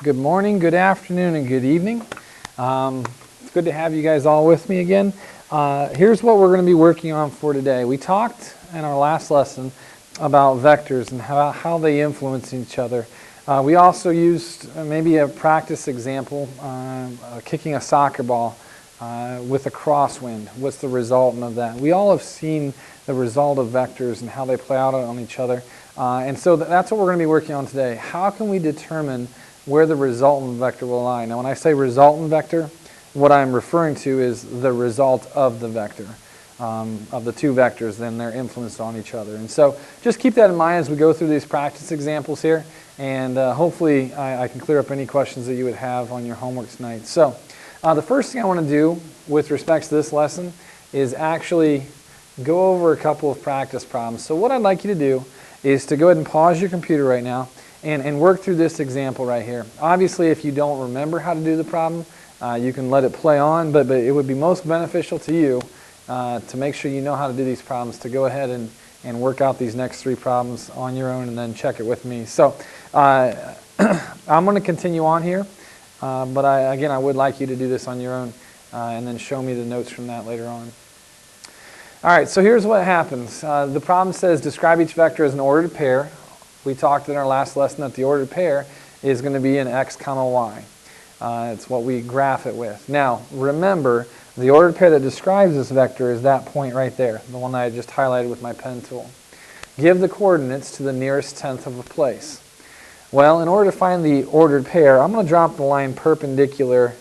Good morning, good afternoon, and good evening. It's good to have you guys all with me again. Here's what we're going to be working on for today. We talked in our last lesson about vectors and how they influence each other. We also used maybe a practice example, kicking a soccer ball with a crosswind. What's the resultant of that? We all have seen the result of vectors and how they play out on each other. And so that's what we're going to be working on today. How can we determine where the resultant vector will lie? Now when I say resultant vector, what I'm referring to is the result of the vector, of the two vectors, then their influence on each other. And so just keep that in mind as we go through these practice examples here, and hopefully I can clear up any questions that you would have on your homework tonight. So the first thing I want to do with respect to this lesson is actually go over a couple of practice problems. So what I'd like you to do is to go ahead and pause your computer right now and work through this example right here. Obviously, if you don't remember how to do the problem, you can let it play on, but it would be most beneficial to you to make sure you know how to do these problems, to go ahead and work out these next three problems on your own and then check it with me. So I'm going to continue on here, but again, I would like you to do this on your own and then show me the notes from that later on. All right, so here's what happens. The problem says describe each vector as an ordered pair. We talked in our last lesson that the ordered pair is going to be an x comma y. It's what we graph it with. Now, remember, the ordered pair that describes this vector is that point right there, the one that I just highlighted with my pen tool. Give the coordinates to the nearest tenth of a place. Well, in order to find the ordered pair, I'm going to drop the line perpendicular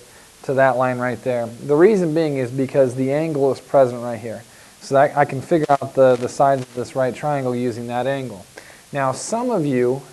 to that line right there. The reason being is because the angle is present right here. So that I can figure out the sides of this right triangle using that angle. Now, some of you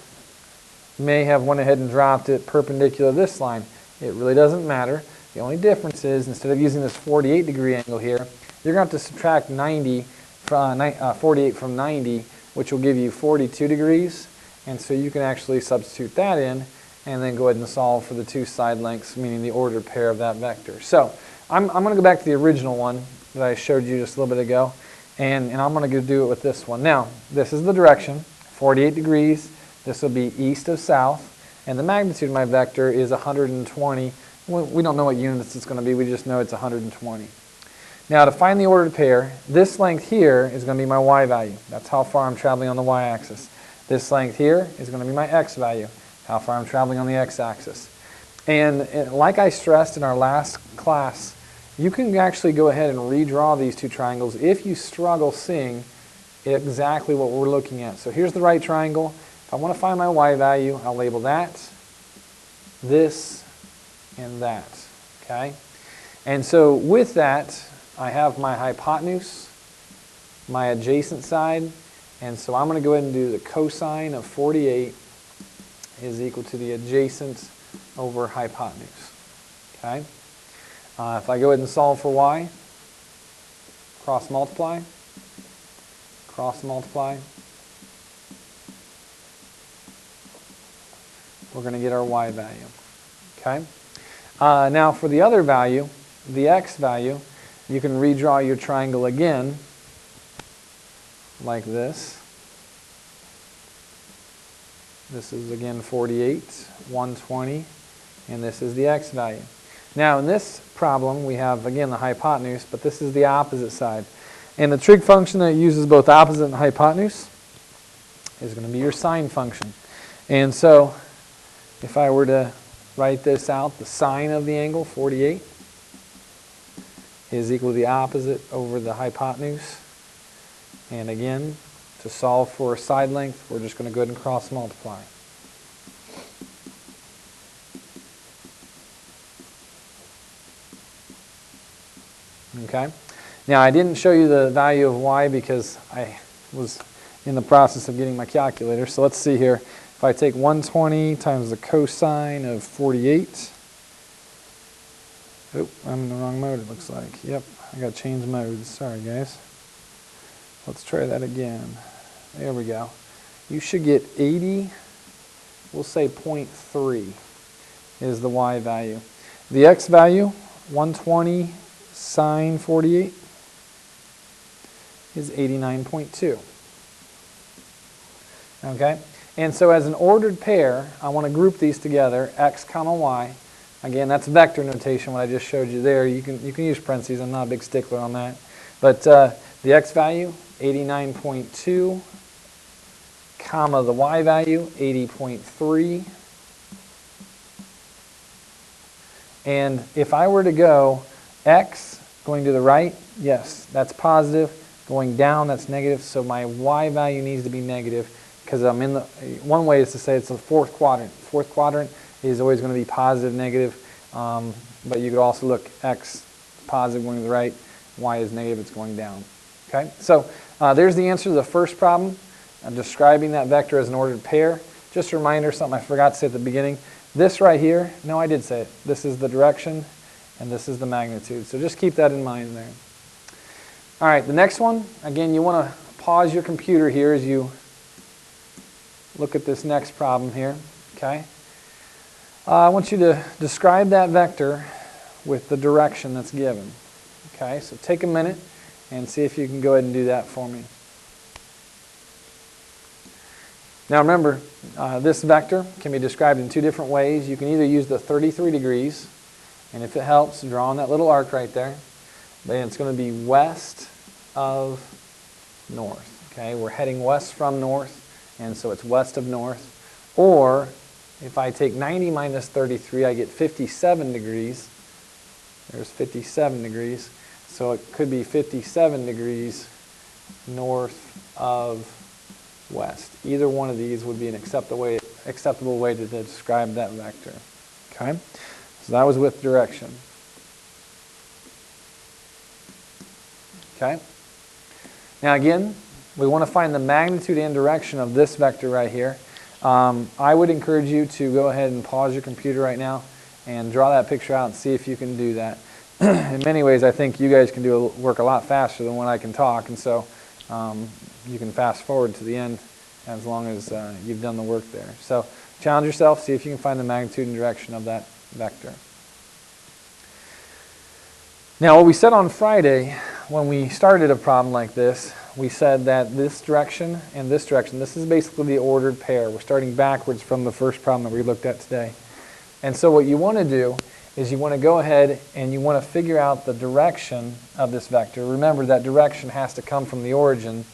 may have went ahead and dropped it perpendicular to this line. It really doesn't matter. The only difference is instead of using this 48 degree angle here, you're going to have to subtract 48 from 90, which will give you 42 degrees. And so you can actually substitute that in and then go ahead and solve for the two side lengths, meaning the ordered pair of that vector. So I'm going to go back to the original one that I showed you just a little bit ago, and I'm going to go do it with this one. Now, this is the direction, 48 degrees. This will be east of south, and the magnitude of my vector is 120. We don't know what units it's going to be, we just know it's 120. Now, to find the ordered pair, this length here is going to be my y value. That's how far I'm traveling on the y-axis. This length here is going to be my x value, how far I'm traveling on the x-axis. And like I stressed in our last class, you can actually go ahead and redraw these two triangles if you struggle seeing exactly what we're looking at. So here's the right triangle. If I want to find my y value, I'll label that, this, and that. Okay? And so with that, I have my hypotenuse, my adjacent side, and so I'm going to go ahead and do the cosine of 48 is equal to the adjacent over hypotenuse. Okay? If I go ahead and solve for y, cross multiply, we're going to get our y value. Okay? Now for the other value, the x value, you can redraw your triangle again like this. This is again 48, 120, and this is the x value. Now in this problem we have again the hypotenuse, but this is the opposite side. And the trig function that uses both opposite and hypotenuse is going to be your sine function. And so if I were to write this out, the sine of the angle, 48, is equal to the opposite over the hypotenuse. And again, to solve for side length, we're just going to go ahead and cross multiply. Okay. Now I didn't show you the value of y because I was in the process of getting my calculator. So let's see here. If I take 120 times the cosine of 48. Oh, I'm in the wrong mode it looks like. Yep, I got to change modes. Sorry guys. Let's try that again. There we go. You should get 80, we'll say 0.3 is the y value. The x value, 120 sine 48 is 89.2. Okay? And so as an ordered pair, I want to group these together, x comma y. Again, that's vector notation, what I just showed you there. You can use parentheses. I'm not a big stickler on that. But the x value, 89.2, comma the y value, 80.3. And if I were to go x going to the right, yes, that's positive. Going down, that's negative. So my y value needs to be negative because I'm in the, one way is to say it's the fourth quadrant. Fourth quadrant is always going to be positive, negative. But you could also look x positive going to the right, y is negative, it's going down. Okay, so there's the answer to the first problem. I'm describing that vector as an ordered pair. Just a reminder, something I forgot to say at the beginning. This right here, no, I did say it. This is the direction, and this is the magnitude. So just keep that in mind there. All right, the next one, again, you want to pause your computer here as you look at this next problem here. Okay. I want you to describe that vector with the direction that's given. Okay, so take a minute and see if you can go ahead and do that for me. Now remember, this vector can be described in two different ways. You can either use the 33 degrees, and if it helps, draw on that little arc right there. Then it's going to be west of north. Okay, we're heading west from north, and so it's west of north. Or if I take 90 minus 33, I get 57 degrees. There's 57 degrees. So it could be 57 degrees north of west. Either one of these would be an acceptable way to describe that vector. Okay? So that was with direction. Okay? Now again, we want to find the magnitude and direction of this vector right here. I would encourage you to go ahead and pause your computer right now and draw that picture out and see if you can do that. In many ways, I think you guys can do work a lot faster than when I can talk, and so you can fast forward to the end as long as you've done the work there. So challenge yourself, see if you can find the magnitude and direction of that vector. Now, what we said on Friday when we started a problem like this, we said that this direction and this direction, this is basically the ordered pair. We're starting backwards from the first problem that we looked at today. And so what you want to do is you want to go ahead and you want to figure out the direction of this vector. Remember, that direction has to come from the origin,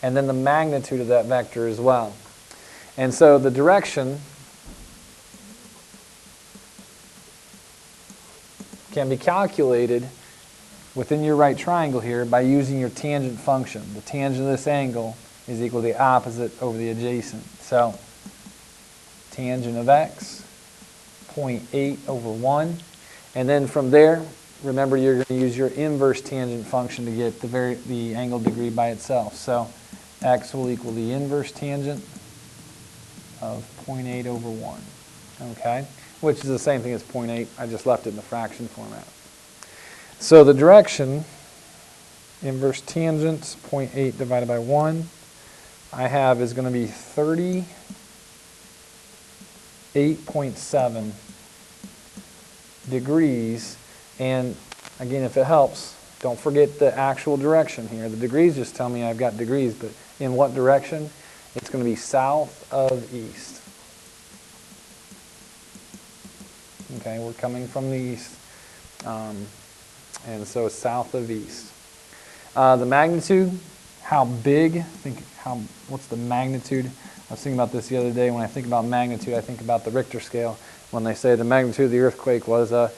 and then the magnitude of that vector as well. And so the direction can be calculated within your right triangle here by using your tangent function. The tangent of this angle is equal to the opposite over the adjacent. So tangent of x, 0.8 over 1. And then from there, remember you're going to use your inverse tangent function to get the angle degree by itself. So x will equal the inverse tangent of 0.8 over 1. Okay? Which is the same thing as 0.8. I just left it in the fraction format. So the direction, inverse tangent, 0.8 divided by 1, I have is going to be 38.7 degrees. And again, if it helps, don't forget the actual direction here. The degrees just tell me I've got degrees, but in what direction? It's going to be south of east. Okay, we're coming from the east. And so south of east. The magnitude, how big, what's the magnitude? I was thinking about this the other day. When I think about magnitude, I think about the Richter scale. When they say the magnitude of the earthquake was a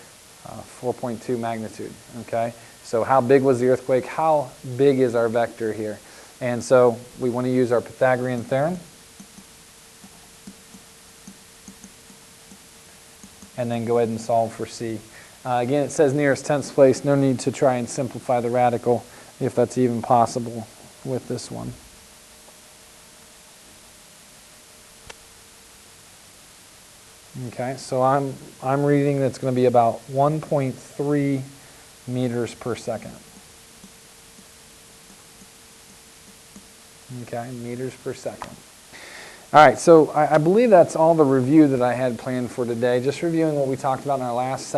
4.2 magnitude. Okay, so how big was the earthquake? How big is our vector here? And so we want to use our Pythagorean theorem. And then go ahead and solve for C. Again, it says nearest tenths place. No need to try and simplify the radical if that's even possible with this one. Okay, so I'm reading that's going to be about 1.3 meters per second. Okay, meters per second. All right, so I believe that's all the review that I had planned for today. Just reviewing what we talked about in our last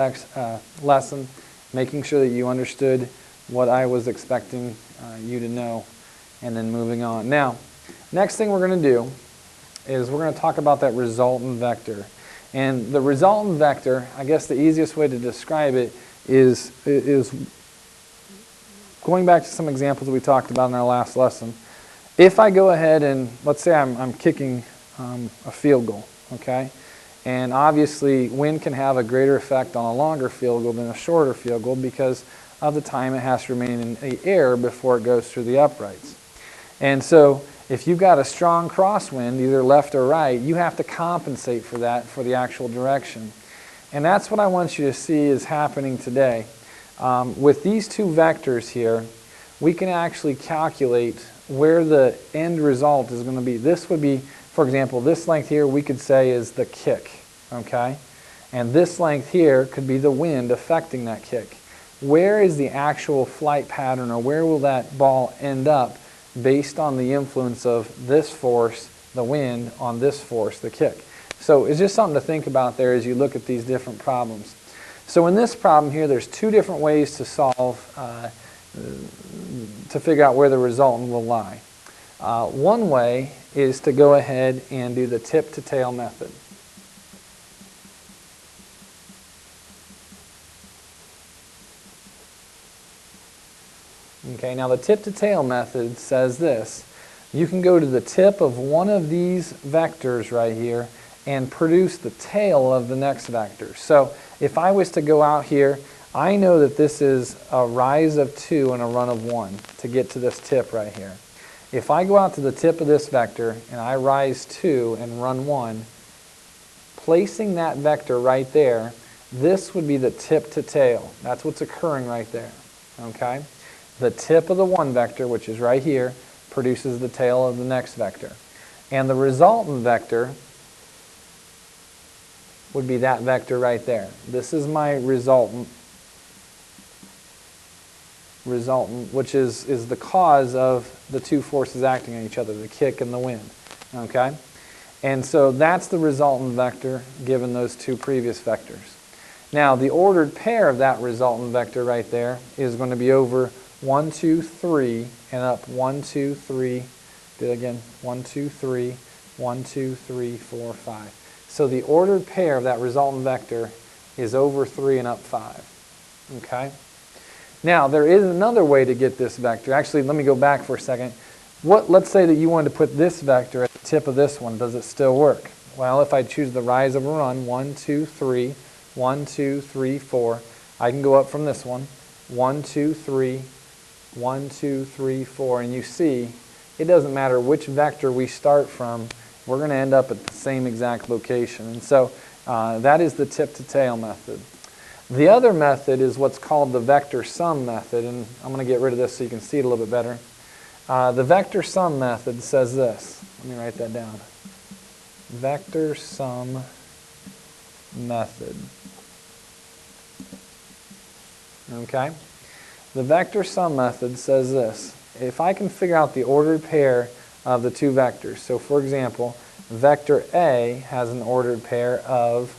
lesson, making sure that you understood what I was expecting you to know, and then moving on. Now, next thing we're going to do is we're going to talk about that resultant vector. And the resultant vector, I guess the easiest way to describe it is going back to some examples we talked about in our last lesson. If I go ahead and, let's say I'm kicking a field goal, okay? And obviously wind can have a greater effect on a longer field goal than a shorter field goal because of the time it has to remain in the air before it goes through the uprights. And so if you've got a strong crosswind, either left or right, you have to compensate for that for the actual direction. And that's what I want you to see is happening today. With these two vectors here, we can actually calculate where the end result is going to be. This would be, for example, this length here we could say is the kick, okay? And this length here could be the wind affecting that kick. Where is the actual flight pattern, or where will that ball end up based on the influence of this force, the wind, on this force, the kick? So it's just something to think about there as you look at these different problems. So in this problem here, there's two different ways to solve, to figure out where the resultant will lie. One way is to go ahead and do the tip to tail method. Okay, now the tip to tail method says this. You can go to the tip of one of these vectors right here and produce the tail of the next vector. So if I was to go out here, I know that this is a rise of 2 and a run of 1 to get to this tip right here. If I go out to the tip of this vector and I rise 2 and run 1, placing that vector right there, this would be the tip to tail. That's what's occurring right there. Okay? The tip of the one vector, which is right here, produces the tail of the next vector. And the resultant vector would be that vector right there. This is my resultant, which is the cause of the two forces acting on each other, the kick and the wind. Okay? And so that's the resultant vector given those two previous vectors. Now, the ordered pair of that resultant vector right there is going to be over 1, 2, 3, and up 1, 2, 3, do it again, 1, 2, 3, 1, 2, 3, 4, 5. So the ordered pair of that resultant vector is over 3 and up 5. Okay? Now, there is another way to get this vector. Actually, let me go back for a second. Let's say that you wanted to put this vector at the tip of this one. Does it still work? Well, if I choose the rise of a run, 1, 2, 3, 1, 2, 3, 4, I can go up from this one, 1, 2, 3, 1, 2, 3, 4, and you see it doesn't matter which vector we start from, we're going to end up at the same exact location. And so that is the tip to tail method. The other method is what's called the vector sum method, and I'm going to get rid of this so you can see it a little bit better. The vector sum method says this. Let me write that down. Vector sum method. Okay? The vector sum method says this. If I can figure out the ordered pair of the two vectors, so for example, vector A has an ordered pair of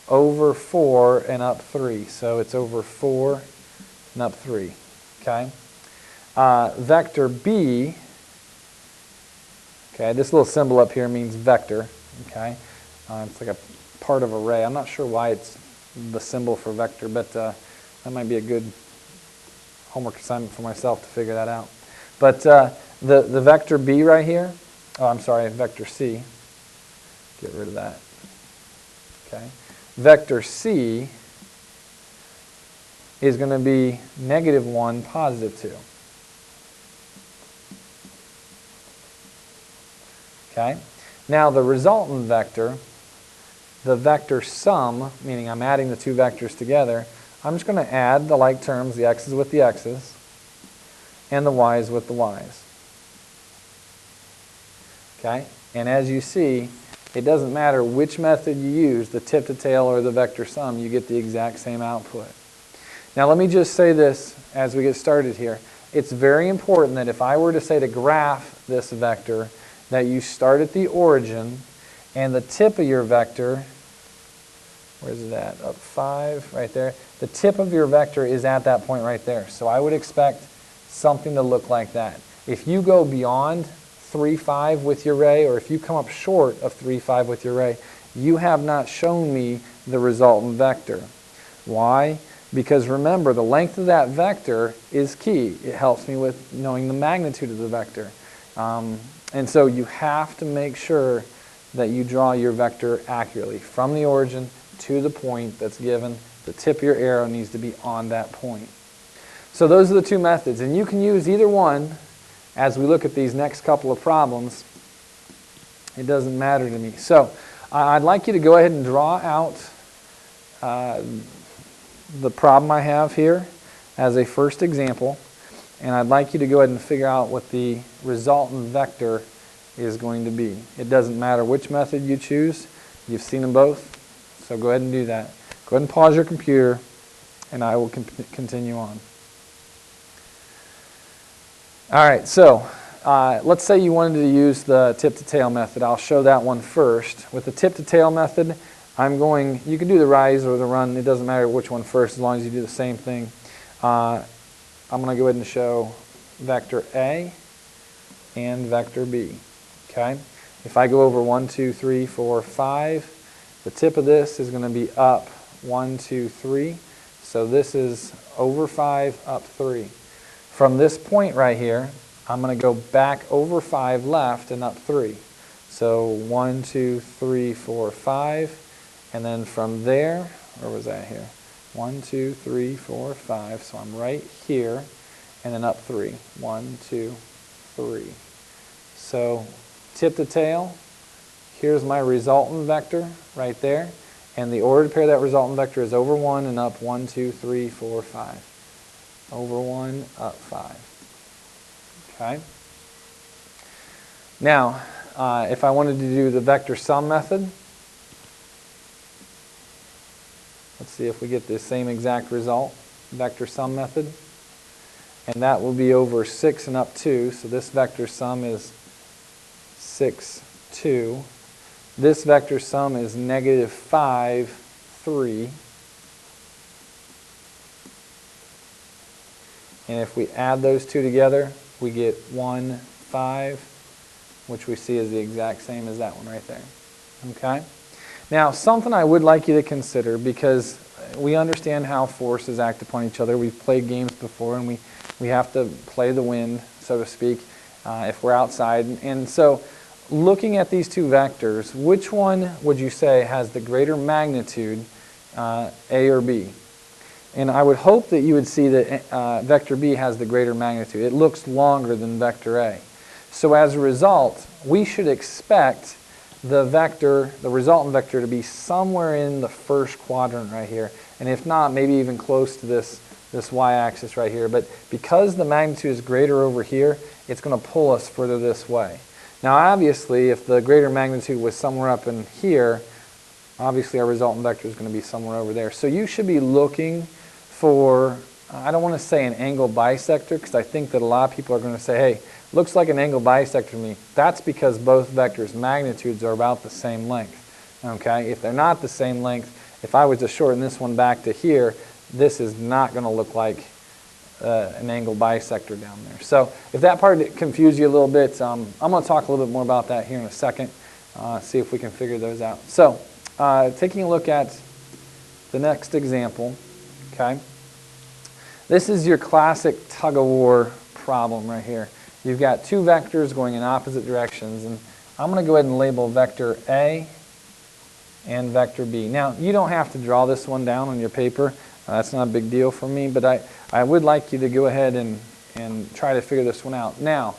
over 4 and up 3. So it's over 4 and up 3. Okay? Vector B, okay, this little symbol up here means vector. Okay? It's like a part of array. I'm not sure why it's the symbol for vector, but that might be a good homework assignment for myself to figure that out. But the vector B right here, oh, I'm sorry, vector C. Get rid of that. Okay. Vector C is going to be -1, +2. Okay. Now the resultant vector, the vector sum, meaning I'm adding the two vectors together, I'm just going to add the like terms, the x's with the x's, and the y's with the y's. Okay? And as you see, it doesn't matter which method you use, the tip to tail or the vector sum, you get the exact same output. Now let me just say this as we get started here. It's very important that if I were to say to graph this vector, that you start at the origin and the tip of your vector, where's it at? Up 5, right there. The tip of your vector is at that point right there. So I would expect something to look like that. If you go beyond 3, 5 with your ray, or if you come up short of 3, 5 with your ray, you have not shown me the resultant vector. Why? Because remember, the length of that vector is key. It helps me with knowing the magnitude of the vector. And so you have to make sure that you draw your vector accurately from the origin to the point that's given. The tip of your arrow needs to be on that point. So those are the two methods, and you can use either one as we look at these next couple of problems. It doesn't matter to me. So I'd like you to go ahead and draw out the problem I have here as a first example, and I'd like you to go ahead and figure out what the resultant vector is going to be. It doesn't matter which method you choose. You've seen them both, so go ahead and do that. Go ahead and pause your computer, and I will continue on. All right, so let's say you wanted to use the tip-to-tail method. I'll show that one first. With the tip-to-tail method, you can do the rise or the run. It doesn't matter which one first as long as you do the same thing. I'm going to go ahead and show vector A and vector B. Okay? If I go over 1, 2, 3, 4, 5, the tip of this is going to be up 1, 2, 3. So this is over 5, up 3. From this point right here, I'm going to go back over 5 left and up 3. So 1, 2, 3, 4, 5. And then from there, where was that here? 1, 2, 3, 4, 5. So I'm right here, and then up 3. 1, 2, 3. So tip to tail, here's my resultant vector right there. And the order to pair that resultant vector is over 1 and up 1, 2, 3, 4, 5. Over 1, up 5. Okay? Now, if I wanted to do the vector sum method, let's see if we get the same exact result, vector sum method. And that will be over 6 and up 2. So this vector sum is 6, 2. This vector sum is negative 5, 3. And if we add those two together, we get 1, 5, which we see is the exact same as that one right there. Okay? Now, something I would like you to consider, because we understand how forces act upon each other. We've played games before, and we have to play the wind, so to speak, if we're outside. And so, looking at these two vectors, which one would you say has the greater magnitude, A or B? And I would hope that you would see that vector B has the greater magnitude. It looks longer than vector A. So as a result, we should expect the resultant vector to be somewhere in the first quadrant right here. And if not, maybe even close to this y-axis right here. But because the magnitude is greater over here, it's going to pull us further this way. Now obviously, if the greater magnitude was somewhere up in here, obviously our resultant vector is going to be somewhere over there. So you should be looking for, I don't want to say an angle bisector, because I think that a lot of people are going to say, hey, looks like an angle bisector to me. That's because both vectors' magnitudes are about the same length. Okay? If they're not the same length, if I was to shorten this one back to here, this is not going to look like an angle bisector down there. So if that part confused you a little bit, I'm going to talk a little bit more about that here in a second, see if we can figure those out. So taking a look at the next example, okay? This is your classic tug-of-war problem right here. You've got two vectors going in opposite directions, and I'm going to go ahead and label vector A and vector B. Now, you don't have to draw this one down on your paper. That's not a big deal for me, but I would like you to go ahead and try to figure this one out. Now,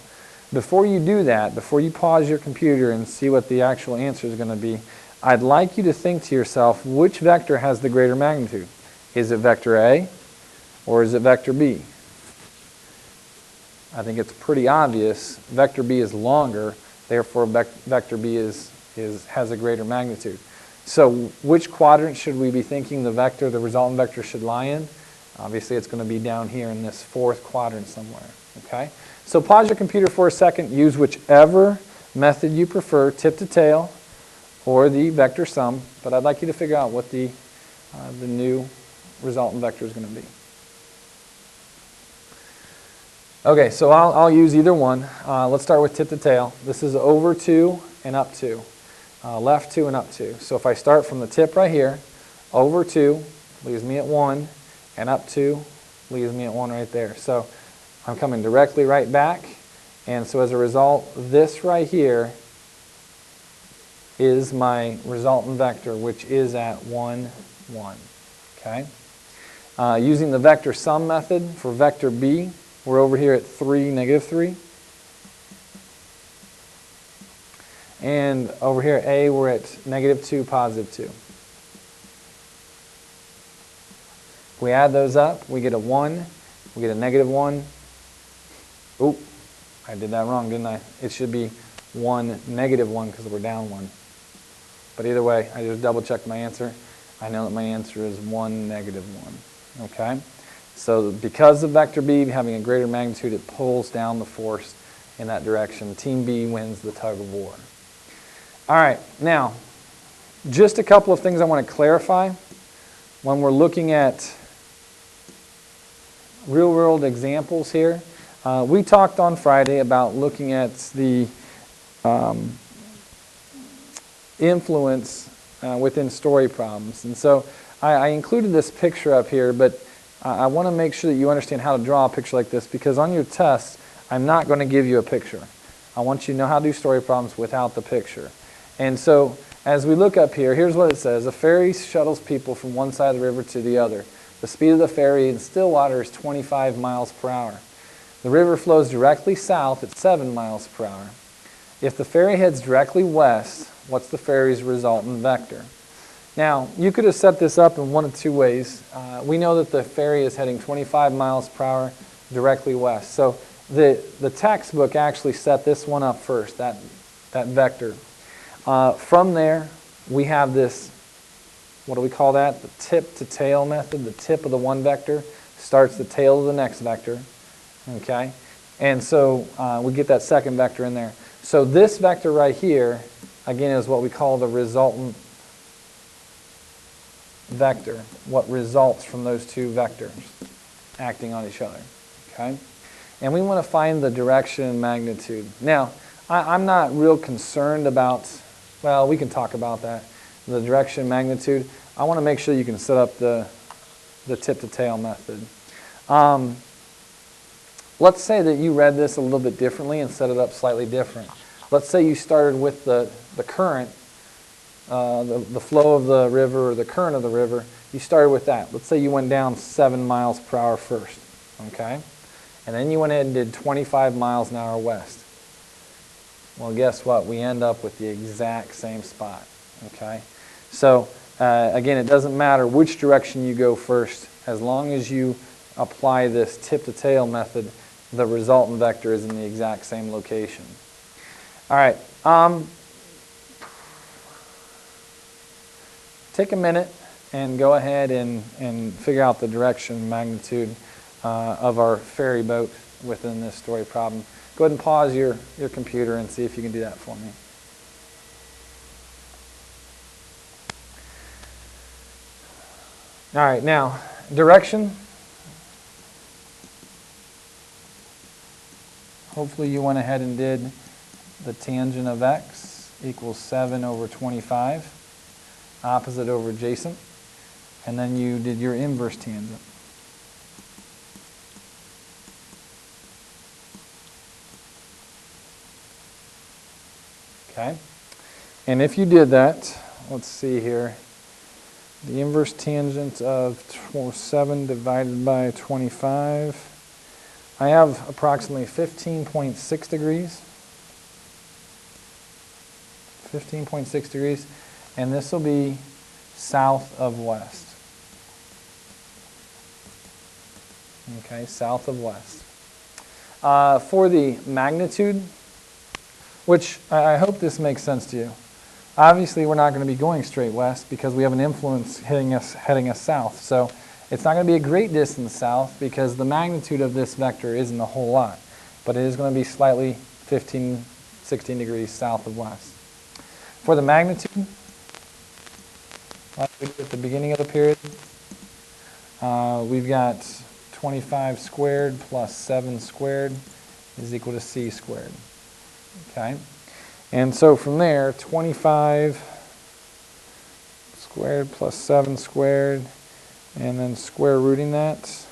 before you do that, before you pause your computer and see what the actual answer is going to be, I'd like you to think to yourself, which vector has the greater magnitude? Is it vector A or is it vector B? I think it's pretty obvious. Vector B is longer, therefore vector B has a greater magnitude. So which quadrant should we be thinking the resultant vector should lie in? Obviously it's going to be down here in this fourth quadrant somewhere. Okay? So pause your computer for a second, use whichever method you prefer, tip to tail or the vector sum, but I'd like you to figure out what the new resultant vector is going to be. Okay, so I'll use either one. Let's start with tip to tail. This is over 2 and up 2. Left 2 and up 2. So if I start from the tip right here, over 2 leaves me at 1, and up 2 leaves me at 1 right there. So I'm coming directly right back, and so as a result, this right here is my resultant vector, which is at 1, 1. Okay? Using the vector sum method for vector B, we're over here at 3, negative 3. And over here at A, we're at negative 2, positive 2. If we add those up, we get a 1, we get a negative 1. Oop, I did that wrong, didn't I? It should be 1, negative 1 because we're down 1. But either way, I just double checked my answer. I know that my answer is 1, negative 1. Okay? So because of vector B having a greater magnitude, it pulls down the force in that direction. Team B wins the tug of war. All right, now, just a couple of things I want to clarify when we're looking at real-world examples here. We talked on Friday about looking at the influence within story problems. And so I included this picture up here, but I want to make sure that you understand how to draw a picture like this, because on your test, I'm not going to give you a picture. I want you to know how to do story problems without the picture. And so as we look up here, here's what it says. A ferry shuttles people from one side of the river to the other. The speed of the ferry in still water is 25 miles per hour. The river flows directly south at 7 miles per hour. If the ferry heads directly west, what's the ferry's resultant vector? Now, you could have set this up in one of two ways. We know that the ferry is heading 25 miles per hour directly west. So the textbook actually set this one up first, that vector. From there, we have this, what do we call that? The tip to tail method. The tip of the one vector starts the tail of the next vector. Okay? And so we get that second vector in there. So this vector right here, again, is what we call the resultant vector, what results from those two vectors acting on each other. Okay? And we want to find the direction and magnitude. Now, I'm not real concerned about, well, we can talk about that, the direction and magnitude. I want to make sure you can set up the tip to tail method. Let's say that you read this a little bit differently and set it up slightly different. Let's say you started with the current, the flow of the river or the current of the river. You started with that. Let's say you went down 7 miles per hour first, okay? And then you went ahead and did 25 miles an hour west. Well, guess what? We end up with the exact same spot, okay? So, again, it doesn't matter which direction you go first. As long as you apply this tip-to-tail method, the resultant vector is in the exact same location. All right. Take a minute and go ahead and figure out the direction and magnitude of our ferry boat within this story problem. Go ahead and pause your computer and see if you can do that for me. All right, now, direction. Hopefully you went ahead and did the tangent of x equals 7 over 25, opposite over adjacent, and then you did your inverse tangent. Okay, and if you did that, let's see here, the inverse tangent of 7 divided by 25, I have approximately 15.6 degrees. 15.6 degrees, and this will be south of west. Okay, south of west. For the magnitude, which I hope this makes sense to you. Obviously, we're not going to be going straight west because we have an influence heading us south. So it's not going to be a great distance south because the magnitude of this vector isn't a whole lot. But it is going to be slightly 15, 16 degrees south of west. For the magnitude, like we did at the beginning of the period, we've got 25 squared plus 7 squared is equal to c squared. Okay? And so from there, 25 squared plus 7 squared, and then square rooting that,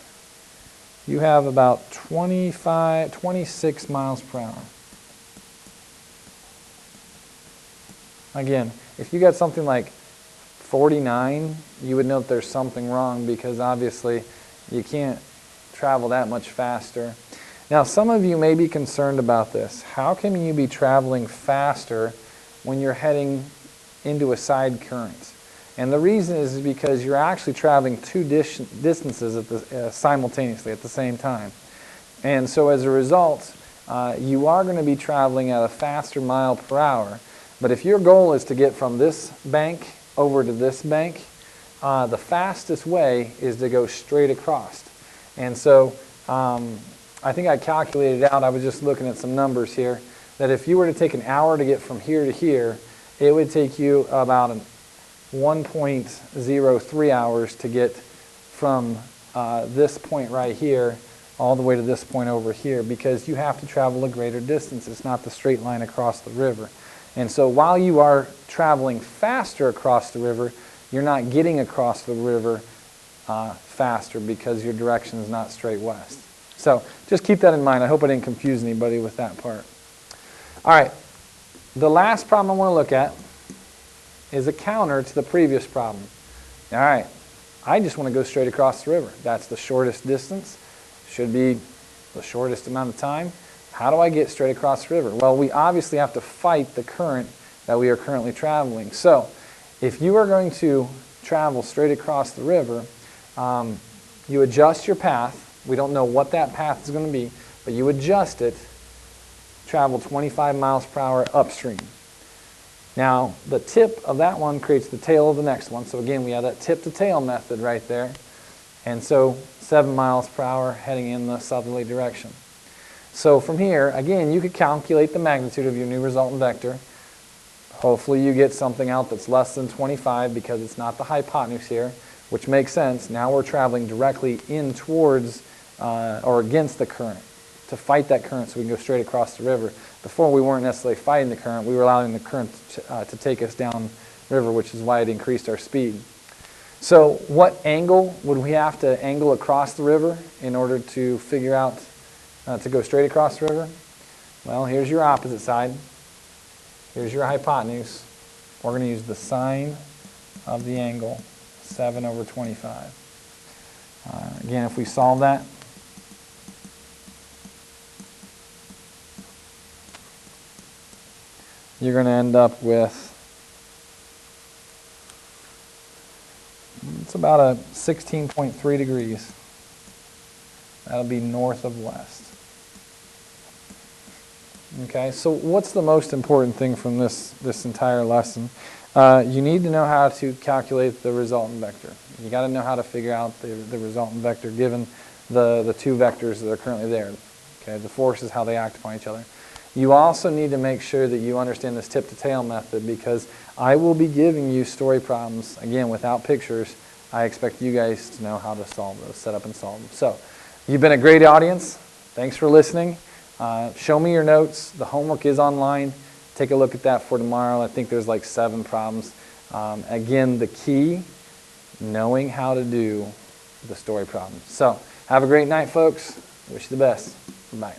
you have about 26 miles per hour. Again, if you got something like 49, you would know that there's something wrong because obviously you can't travel that much faster. Now, some of you may be concerned about this. How can you be traveling faster when you're heading into a side current? And the reason is because you're actually traveling two distances simultaneously at the same time. And so as a result, you are going to be traveling at a faster mile per hour. But if your goal is to get from this bank over to this bank, the fastest way is to go straight across. And so I think I calculated out, I was just looking at some numbers here, that if you were to take an hour to get from here to here, it would take you about 1.03 hours to get from this point right here all the way to this point over here, because you have to travel a greater distance. It's not the straight line across the river. And so while you are traveling faster across the river, you're not getting across the river faster because your direction is not straight west. So just keep that in mind. I hope I didn't confuse anybody with that part. All right, the last problem I want to look at is a counter to the previous problem. All right, I just want to go straight across the river. That's the shortest distance, should be the shortest amount of time. How do I get straight across the river? Well, we obviously have to fight the current that we are currently traveling. So if you are going to travel straight across the river, you adjust your path. We don't know what that path is going to be, but you adjust it, travel 25 miles per hour upstream. Now, the tip of that one creates the tail of the next one. So again, we have that tip to tail method right there. And so 7 miles per hour heading in the southerly direction. So from here, again, you could calculate the magnitude of your new resultant vector. Hopefully you get something out that's less than 25 because it's not the hypotenuse here, which makes sense. Now we're traveling directly in towards or against the current to fight that current so we can go straight across the river. Before we weren't necessarily fighting the current, we were allowing the current to take us down river, which is why it increased our speed. So what angle would we have to angle across the river in order to figure out to go straight across the river? Well, here's your opposite side. Here's your hypotenuse. We're going to use the sine of the angle, 7 over 25. Again, if we solve that, you're going to end up with, it's about a 16.3 degrees. That'll be north of west. Okay, so what's the most important thing from this entire lesson? You need to know how to calculate the resultant vector. You got to know how to figure out the resultant vector given the two vectors that are currently there. Okay, the forces, how they act upon each other. You also need to make sure that you understand this tip-to-tail method, because I will be giving you story problems, again, without pictures. I expect you guys to know how to solve those, set up and solve them. So, you've been a great audience. Thanks for listening. Show me your notes. The homework is online. Take a look at that for tomorrow. I think there's like 7 problems. Again, the key, knowing how to do the story problems. So, have a great night, folks. Wish you the best. Bye.